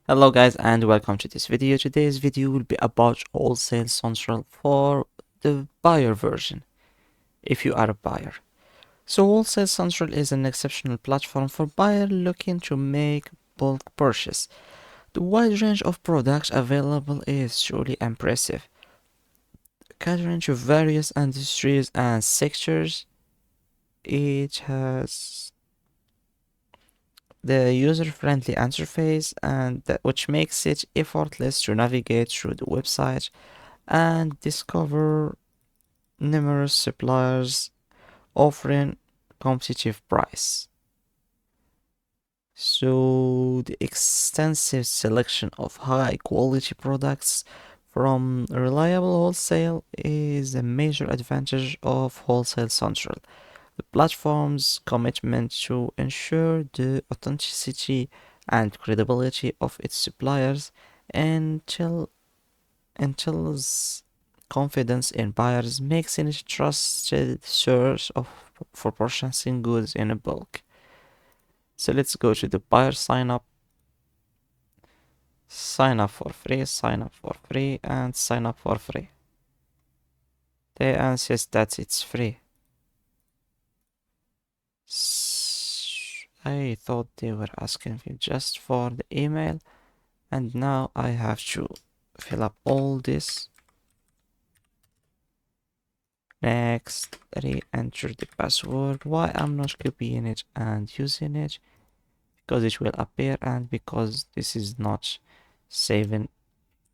Hello guys and welcome to this video. Today's video will be about Wholesale Central for the buyer version, if you are a buyer. So Wholesale Central is an exceptional platform for buyers looking to make bulk purchase. The wide range of products available is truly impressive, catering to various industries and sectors. It has the user-friendly interface which makes it effortless to navigate through the website and discover numerous suppliers offering competitive price. So the extensive selection of high quality products from reliable wholesale is a major advantage of Wholesale Central. The platform's commitment to ensure the authenticity and credibility of its suppliers entails confidence in buyers, makes it a trusted source for purchasing goods in bulk. So let's go to the buyer sign up for free, and sign up for free. They insist that it's free. I thought they were asking me just for the email, and now I have to fill up all this. Next, re-enter the password. Why I'm not copying it and using it? Because it will appear and because this is not saving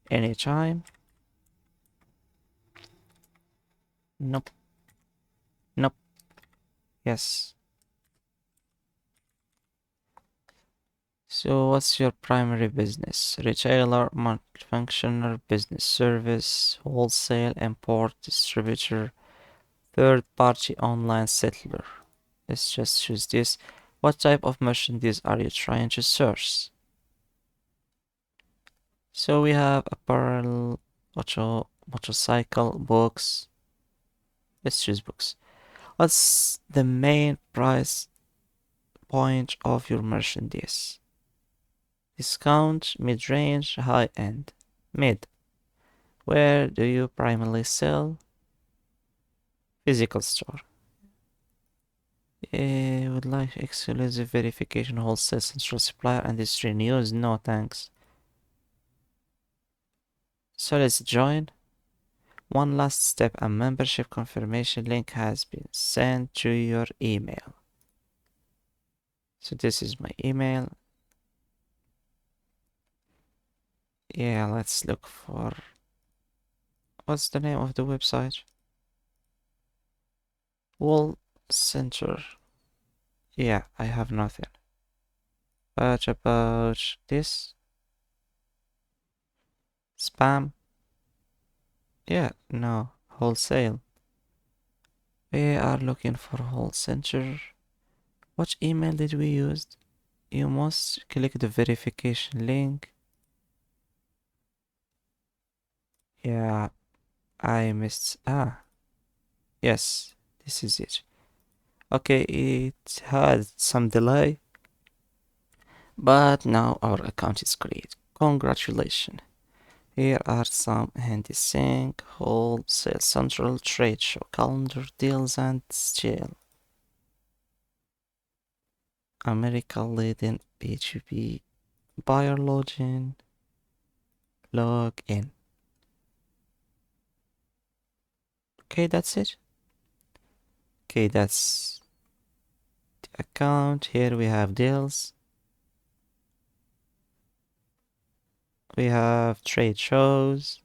any time. Nope. Nope. Yes. So what's your primary business? Retailer, multifunctional, business service, wholesale, import, distributor, third-party online settler. Let's just choose this. What type of merchandise are you trying to source? So we have apparel, motorcycle, books. Let's choose books. What's the main price point of your merchandise? Discount, mid-range, high-end. Mid. Where do you primarily sell? Physical store. Would like exclusive verification, wholesale, central supplier, industry news? No thanks. So let's join. One last step, a membership confirmation link has been sent to your email. So this is my email. Yeah, let's look for, what's the name of the website? Wall Center. Yeah, I have nothing. But about this? Spam? Yeah, no. Wholesale. We are looking for Whole Center. What email did we use? You must click the verification link. Yeah, I missed. Yes, this is it. Okay, it had some delay, but now our account is created. Congratulations. Here are some handy sync, wholesale central trade show calendar deals and sale. America leading B2B buyer login. Log in. Okay, that's it. Okay, that's the account. Here we have deals. We have trade shows.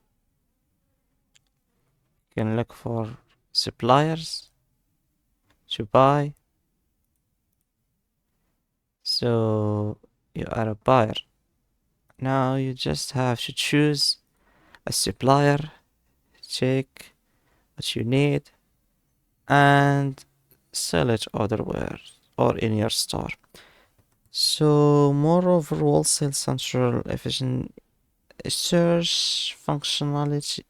You can look for suppliers to buy. So you are a buyer. Now you just have to choose a supplier, check what you need, and sell it otherwhere or in your store. So moreover, Wholesale Central efficient search functionality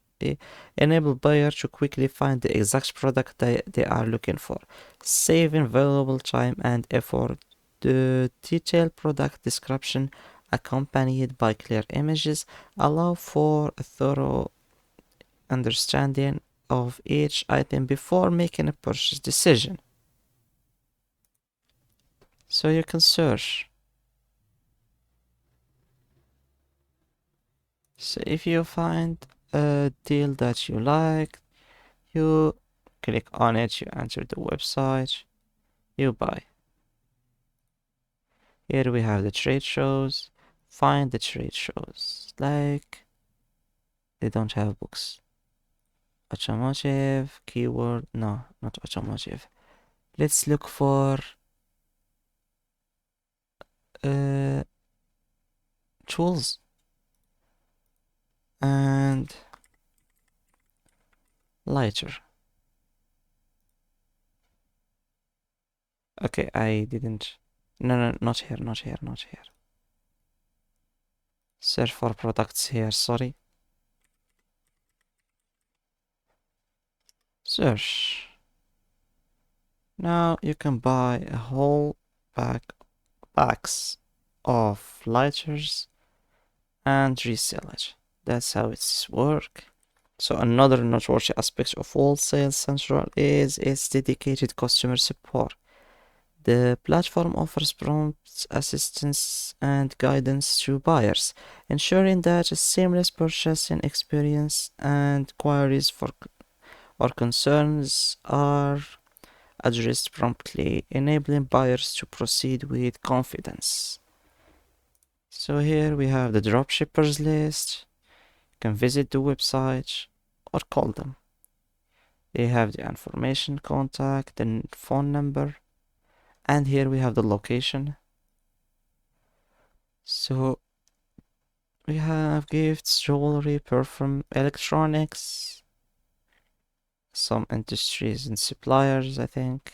enable buyer to quickly find the exact product they are looking for, saving valuable time and effort. The detailed product description accompanied by clear images, allow for a thorough understanding of each item before making a purchase decision. So you can search. So if you find a deal that you like, you click on it, you enter the website, you buy. Here we have the trade shows. Find the trade shows. Like, they don't have books. Automotive, keyword, no, not automotive. Let's look for uh, tools and lighter. Okay, I didn't. No, not here, not here, not here. Search for products here, sorry. Search. Now you can buy a whole packs of lighters and resell it. That's how it's work. So another noteworthy aspect of Wholesale Central is its dedicated customer support. The platform offers prompt assistance and guidance to buyers, ensuring that a seamless purchasing experience and queries or concerns are addressed promptly, enabling buyers to proceed with confidence. So here we have the dropshippers list. You can visit the website or call them. They have the information, contact, the phone number, and here we have the location. So we have gifts, jewelry, perfume, electronics, some industries and suppliers, I think.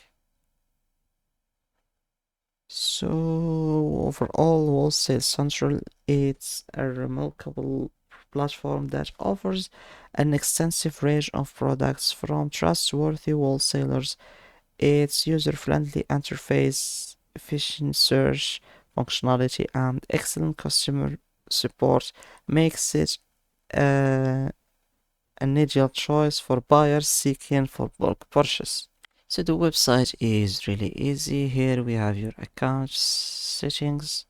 So overall, Wholesale Central, it's a remarkable platform that offers an extensive range of products from trustworthy wholesalers. Its user-friendly interface, efficient search functionality, and excellent customer support makes it an ideal choice for buyers seeking for bulk purchase. So the website is really easy. Here we have your account settings.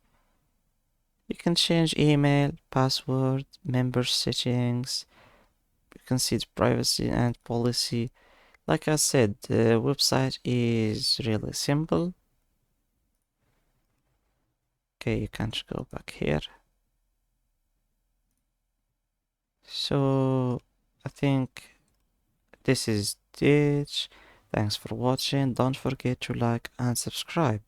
You can change email, password, member settings. You can see the privacy and policy. Like I said, the website is really simple. Okay, you can't go back here. So I think this is it. Thanks for watching. Don't forget to like and subscribe.